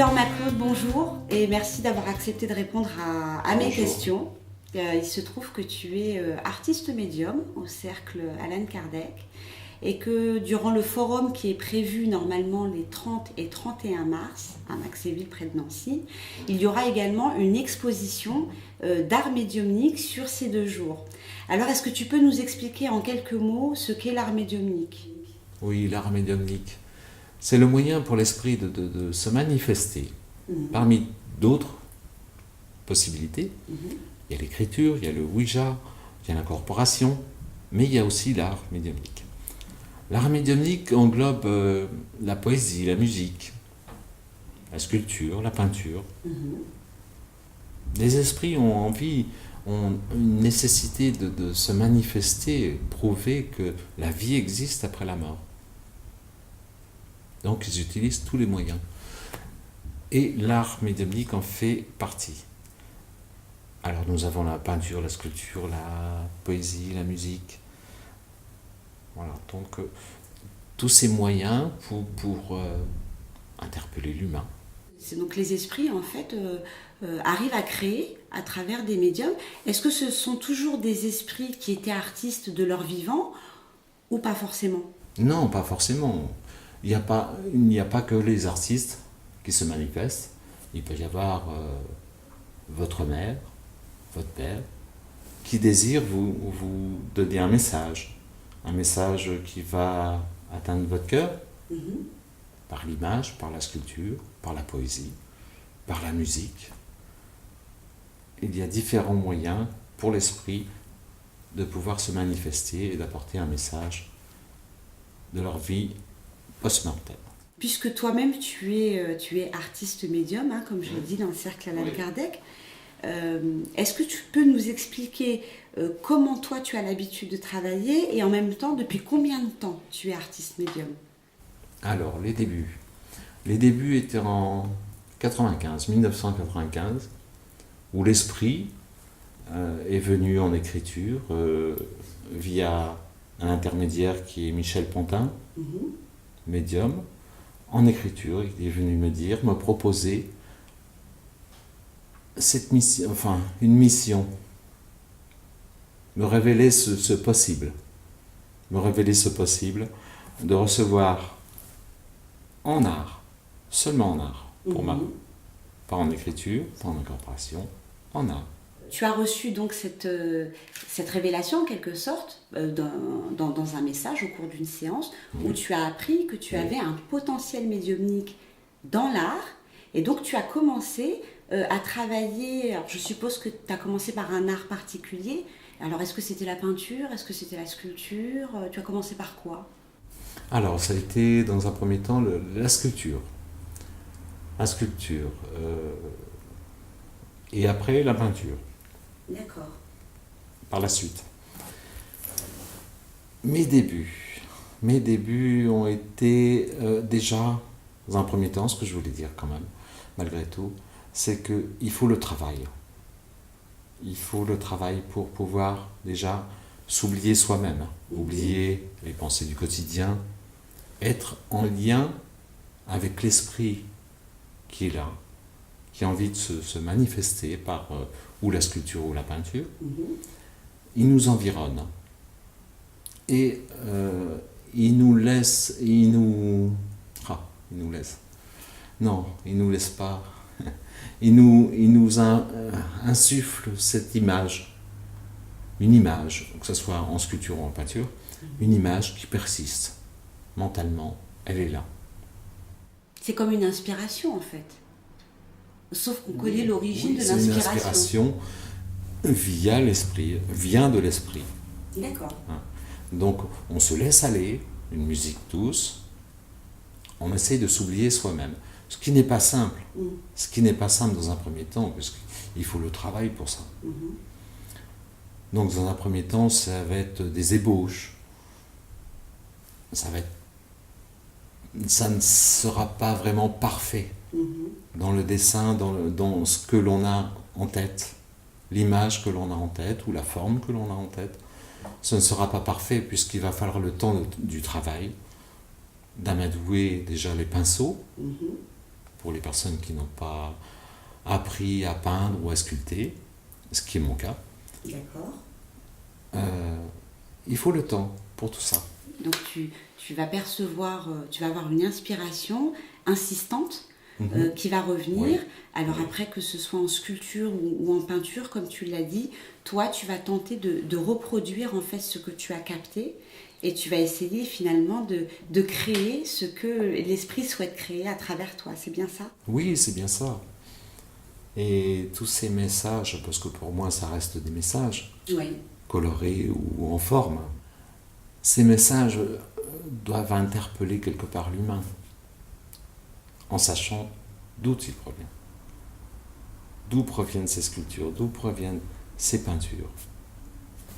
Victor Maclaude, bonjour et merci d'avoir accepté de répondre à mes questions. Il se trouve que tu es artiste médium au cercle Allan Kardec et que durant le forum qui est prévu normalement les 30 et 31 mars à Maxéville près de Nancy, il y aura également une exposition d'art médiumnique sur ces 2 jours. Alors est-ce que tu peux nous expliquer en quelques mots ce qu'est l'art médiumnique ? Oui, l'art médiumnique, c'est le moyen pour l'esprit de se manifester. Parmi d'autres possibilités, il y a l'écriture, il y a le Ouija, il y a l'incorporation, mais il y a aussi l'art médiumnique. L'art médiumnique englobe la poésie, la musique, la sculpture, la peinture. Les esprits ont envie, ont une nécessité de se manifester, prouver que la vie existe après la mort. Donc ils utilisent tous les moyens. Et l'art médiumnique en fait partie. Alors nous avons la peinture, la sculpture, la poésie, la musique. Voilà, donc tous ces moyens pour interpeller l'humain. C'est donc les esprits en fait arrivent à créer à travers des médiums. Est-ce que ce sont toujours des esprits qui étaient artistes de leur vivant ou pas forcément ? Non, pas forcément. Il n'y a pas que les artistes qui se manifestent. Il peut y avoir votre mère, votre père, qui désire vous donner un message qui va atteindre votre cœur, par l'image, par la sculpture, par la poésie, par la musique. Il y a différents moyens pour l'esprit de pouvoir se manifester et d'apporter un message de leur vie post-mortelle. Puisque toi-même tu es artiste médium, hein, comme je l'ai dit dans le cercle Allan Kardec, est-ce que tu peux nous expliquer comment toi tu as l'habitude de travailler et en même temps depuis combien de temps tu es artiste médium ? Alors, les débuts. Les débuts étaient en 1995, où l'esprit est venu en écriture via un intermédiaire qui est Michel Pontin, médium. En écriture, il est venu me proposer une mission, me révéler ce possible, de recevoir en art, seulement en art, pour moi, pas en écriture, pas en incorporation, en art. Tu as reçu donc cette révélation en quelque sorte dans un message au cours d'une séance où tu as appris que tu avais un potentiel médiumnique dans l'art et donc tu as commencé à travailler. Alors je suppose que tu as commencé par un art particulier. Alors est-ce que c'était la peinture? Est-ce que c'était la sculpture? Tu as commencé par quoi? Alors ça a été dans un premier temps la sculpture. Et après la peinture. D'accord. Par la suite. Mes débuts ont été déjà, dans un premier temps, ce que je voulais dire quand même, malgré tout, c'est qu'il faut le travail. Il faut le travail pour pouvoir déjà s'oublier soi-même, oublier les pensées du quotidien, être en lien avec l'esprit qui est là, qui a envie de se manifester par ou la sculpture ou la peinture. Il nous environne. Et il nous laisse, il nous laisse pas. Il nous insuffle cette image, une image, que ce soit en sculpture ou en peinture, une image qui persiste. Mentalement, elle est là. C'est comme une inspiration en fait. Sauf qu'on connaît l'origine de l'inspiration. C'est une inspiration via l'esprit, vient de l'esprit. D'accord. Donc on se laisse aller, une musique douce, on essaye de s'oublier soi-même. Ce qui n'est pas simple. Ce qui n'est pas simple dans un premier temps, parce qu'il faut le travail pour ça. Donc dans un premier temps, ça va être des ébauches. Ça ne sera pas vraiment parfait dans le dessin, dans ce que l'on a en tête, l'image que l'on a en tête ou la forme que l'on a en tête. Ce ne sera pas parfait puisqu'il va falloir le temps du travail, d'amadouer déjà les pinceaux pour les personnes qui n'ont pas appris à peindre ou à sculpter, ce qui est mon cas. D'accord. Il faut le temps pour tout ça. Donc tu vas percevoir, tu vas avoir une inspiration insistante qui va revenir. Oui. Alors après, que ce soit en sculpture ou en peinture, comme tu l'as dit, toi, tu vas tenter de reproduire en fait ce que tu as capté et tu vas essayer finalement de créer ce que l'esprit souhaite créer à travers toi. C'est bien ça? Oui, c'est bien ça. Et tous ces messages, parce que pour moi ça reste des messages, Oui. colorés ou en forme, ces messages doivent interpeller quelque part l'humain, en sachant d'où il provient. D'où proviennent ces sculptures, d'où proviennent ces peintures,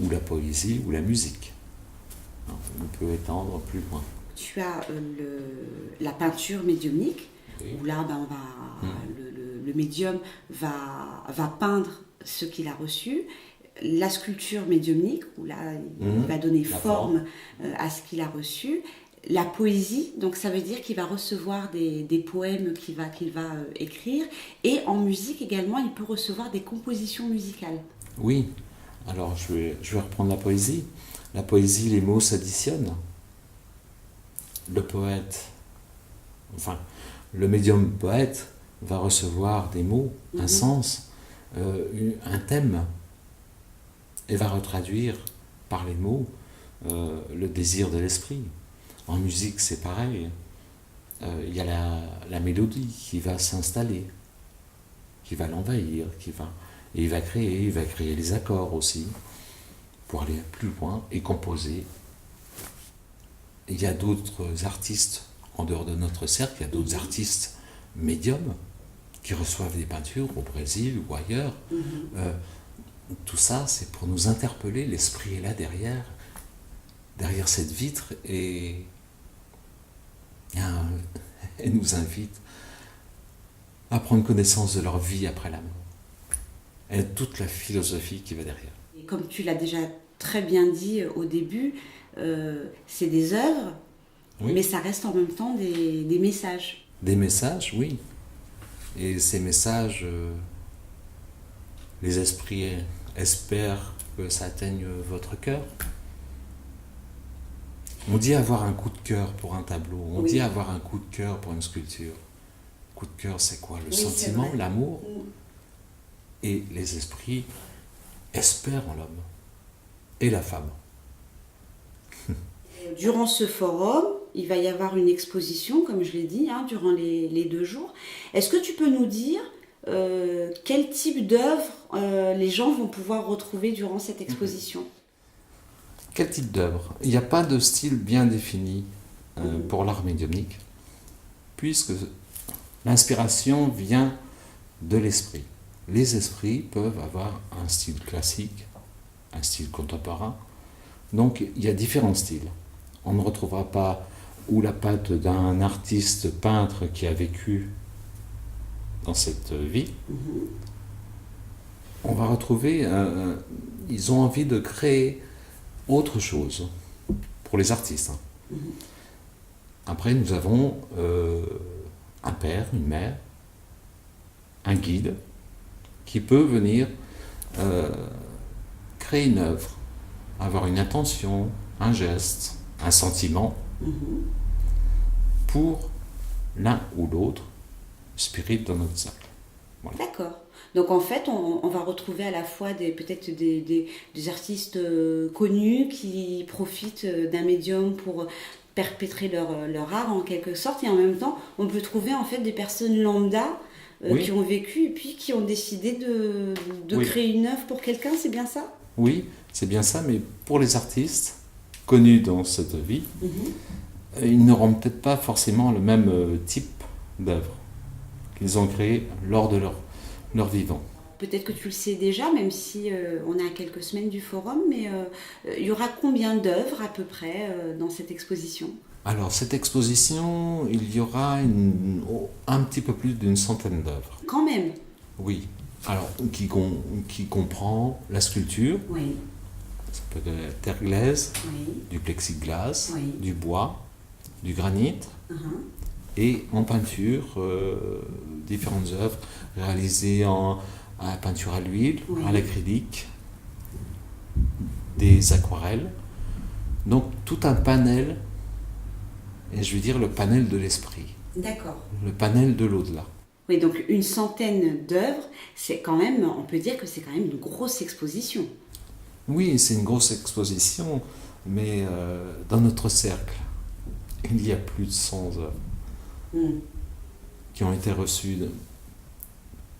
ou la poésie, ou la musique. On peut étendre plus loin. Tu as la peinture médiumnique, Oui. où là, ben, le médium va peindre ce qu'il a reçu. La sculpture médiumnique, où là, il va donner forme à ce qu'il a reçu. La poésie, donc ça veut dire qu'il va recevoir des poèmes qu'il va écrire. Et en musique également, il peut recevoir des compositions musicales. Oui, alors je vais reprendre la poésie. La poésie, les mots s'additionnent. Le poète, enfin, le médium poète va recevoir des mots, un sens, un thème, et va retraduire par les mots le désir de l'esprit. En musique, c'est pareil. Il y a la mélodie qui va s'installer, qui va l'envahir, et il va créer les accords aussi, pour aller plus loin et composer. Il y a d'autres artistes en dehors de notre cercle, il y a d'autres artistes médiums qui reçoivent des peintures au Brésil ou ailleurs. Tout ça, c'est pour nous interpeller. L'esprit est là derrière cette vitre et nous invite à prendre connaissance de leur vie après la mort et toute la philosophie qui va derrière. Et comme tu l'as déjà très bien dit au début, c'est des œuvres, Oui. mais ça reste en même temps des messages. Des messages, oui. Et ces messages, les esprits espèrent que ça atteigne votre cœur. On dit avoir un coup de cœur pour un tableau, on dit avoir un coup de cœur pour une sculpture. Coup de cœur, c'est quoi? Le sentiment, l'amour. Et les esprits espèrent en l'homme et la femme. Durant ce forum, il va y avoir une exposition, comme je l'ai dit, durant les 2 jours. Est-ce que tu peux nous dire quel type d'œuvre les gens vont pouvoir retrouver durant cette exposition? Quel type d'œuvre? Il n'y a pas de style bien défini pour l'art médiumnique, puisque l'inspiration vient de l'esprit. Les esprits peuvent avoir un style classique, un style contemporain. Donc il y a différents styles. On ne retrouvera pas ou la patte d'un artiste peintre qui a vécu dans cette vie. On va retrouver, ils ont envie de créer autre chose pour les artistes. Après, nous avons un père, une mère, un guide qui peut venir créer une œuvre, avoir une intention, un geste, un sentiment pour l'un ou l'autre spirit dans notre cercle. Voilà. D'accord. Donc en fait, on va retrouver à la fois peut-être des artistes connus qui profitent d'un médium pour perpétrer leur art en quelque sorte, et en même temps, on peut trouver en fait des personnes lambda qui ont vécu et puis qui ont décidé de créer une œuvre pour quelqu'un, c'est bien ça? Oui, c'est bien ça, mais pour les artistes connus dans cette vie, ils n'auront peut-être pas forcément le même type d'œuvre qu'ils ont créé lors de leur vivant. Peut-être que tu le sais déjà, même si on est à quelques semaines du forum, mais il y aura combien d'œuvres à peu près dans cette exposition? Alors, cette exposition, il y aura un petit peu plus d'une centaine d'œuvres. Quand même? Oui. Alors, qui comprend la sculpture, ça peut être de la terre glaise, du plexiglas, du bois, du granit, et en peinture, différentes œuvres réalisées à la peinture à l'huile, Oui. à l'acrylique, des aquarelles. Donc tout un panel, et je veux dire le panel de l'esprit, D'accord. le panel de l'au-delà. Oui, donc une centaine d'œuvres, c'est quand même, on peut dire que c'est quand même une grosse exposition. Oui, c'est une grosse exposition, mais dans notre cercle, il y a plus de 100 œuvres qui ont été reçues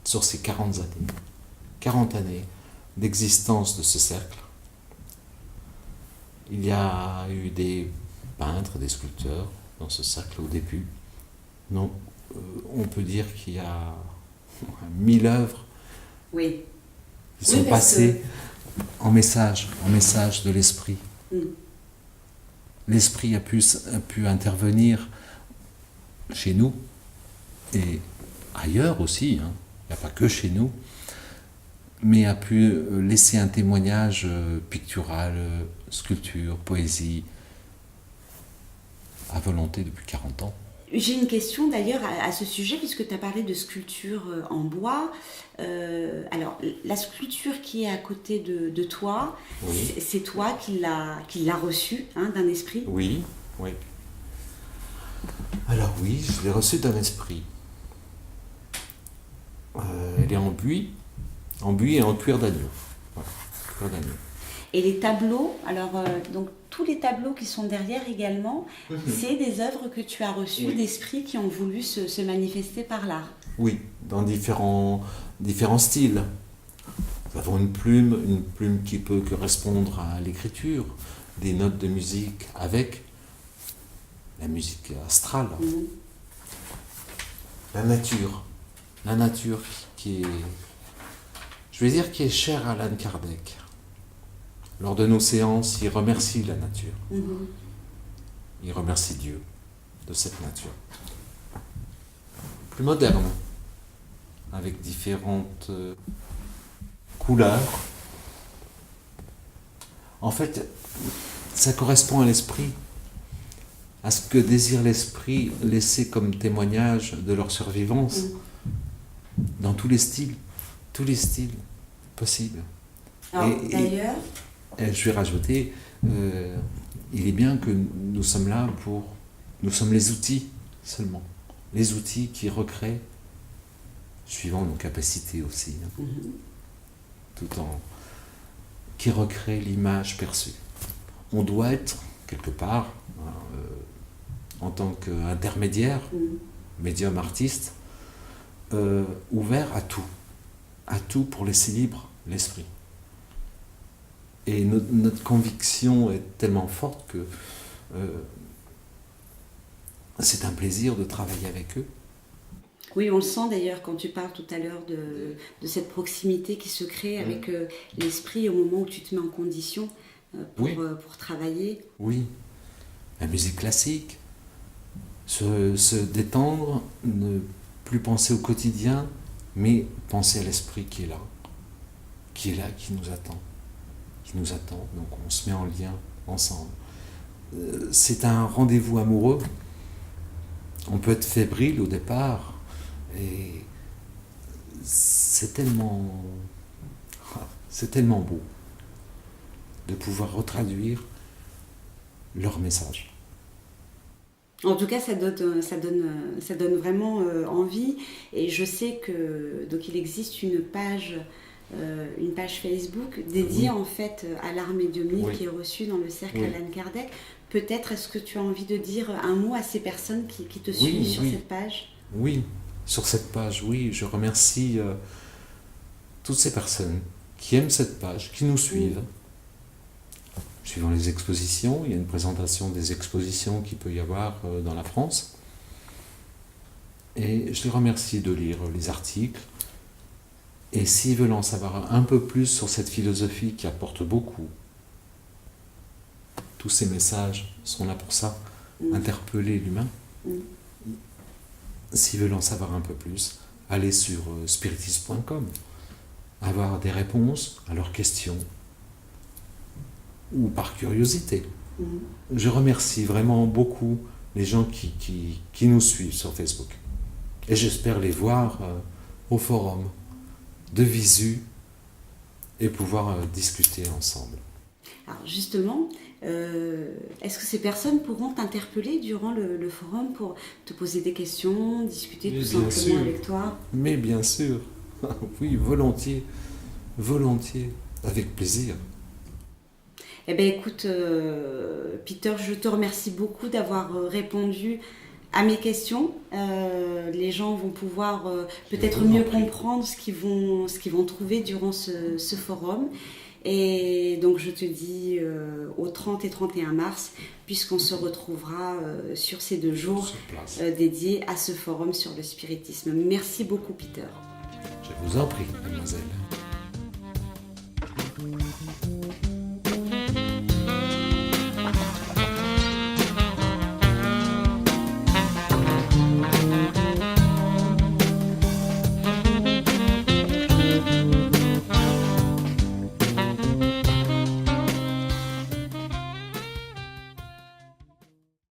sur ces 40 années d'existence de ce cercle. Il y a eu des peintres, des sculpteurs dans ce cercle au début. Donc, on peut dire qu'il y a 1000 œuvres Oui. qui sont passées en message de l'esprit. L'esprit a pu intervenir chez nous et ailleurs aussi, hein. Il n'y a pas que chez nous, mais a pu laisser un témoignage pictural, sculpture, poésie, à volonté depuis 40 ans. J'ai une question d'ailleurs à ce sujet, puisque tu as parlé de sculpture en bois. Alors, la sculpture qui est à côté de toi, Oui. c'est toi qui l'as reçue, hein, d'un esprit? Oui, oui. Alors oui, je l'ai reçue d'un esprit. Elle est en buis et en cuir d'agneau. Voilà, cuir d'agneau. Et les tableaux, alors donc tous les tableaux qui sont derrière également, c'est des œuvres que tu as reçues d'esprits qui ont voulu se manifester par l'art. Oui, dans différents styles. Nous avons une plume qui peut correspondre à l'écriture, des notes de musique avec la musique astrale, la nature qui est, je vais dire, qui est chère à Alan Kardec. Lors de nos séances, il remercie la nature. Il remercie Dieu de cette nature. Plus moderne, avec différentes couleurs. En fait, ça correspond à l'esprit, à ce que désire l'esprit laisser comme témoignage de leur survivance, dans tous les styles possibles. Alors, d'ailleurs, je vais rajouter, il est bien que nous sommes là nous sommes les outils seulement, les outils qui recréent, suivant nos capacités aussi, qui recréent l'image perçue. On doit être, quelque part, en tant qu'intermédiaire, médium artiste, ouvert à tout pour laisser libre l'esprit. Et notre conviction est tellement forte que c'est un plaisir de travailler avec eux. Oui, on le sent d'ailleurs quand tu parles tout à l'heure de cette proximité qui se crée avec l'esprit au moment où tu te mets en condition pour travailler. Oui, la musique classique, se détendre, ne plus penser au quotidien, mais penser à l'esprit qui est là, qui nous attend. Donc on se met en lien ensemble. C'est un rendez-vous amoureux. On peut être fébrile au départ, et c'est tellement beau de pouvoir retraduire leur message. En tout cas, ça donne vraiment envie. Et je sais que donc il existe une page Facebook dédiée en fait à l'art médiumnique qui est reçue dans le cercle Alan Kardec. Peut-être est-ce que tu as envie de dire un mot à ces personnes qui te suivent sur cette page? Oui, sur cette page, oui. Je remercie toutes ces personnes qui aiment cette page, qui nous suivent. Suivant les expositions, il y a une présentation des expositions qu'il peut y avoir dans la France. Et je les remercie de lire les articles. Et s'ils veulent en savoir un peu plus sur cette philosophie qui apporte beaucoup, tous ces messages sont là pour ça, interpeller l'humain. S'ils veulent en savoir un peu plus, aller sur spiritisme.com, avoir des réponses à leurs questions, ou par curiosité. Je remercie vraiment beaucoup les gens qui nous suivent sur Facebook. Et j'espère les voir au forum, de visu, et pouvoir discuter ensemble. Alors justement, est-ce que ces personnes pourront t'interpeller durant le forum pour te poser des questions, discuter tout simplement avec toi? Mais bien sûr, oui, volontiers, avec plaisir. Eh bien écoute, Peter, je te remercie beaucoup d'avoir répondu à mes questions. Les gens vont pouvoir peut-être mieux comprendre ce qu'ils vont trouver durant ce forum. Et donc je te dis au 30 et 31 mars, puisqu'on se retrouvera sur ces 2 jours dédiés à ce forum sur le spiritisme. Merci beaucoup, Peter. Je vous en prie, mademoiselle.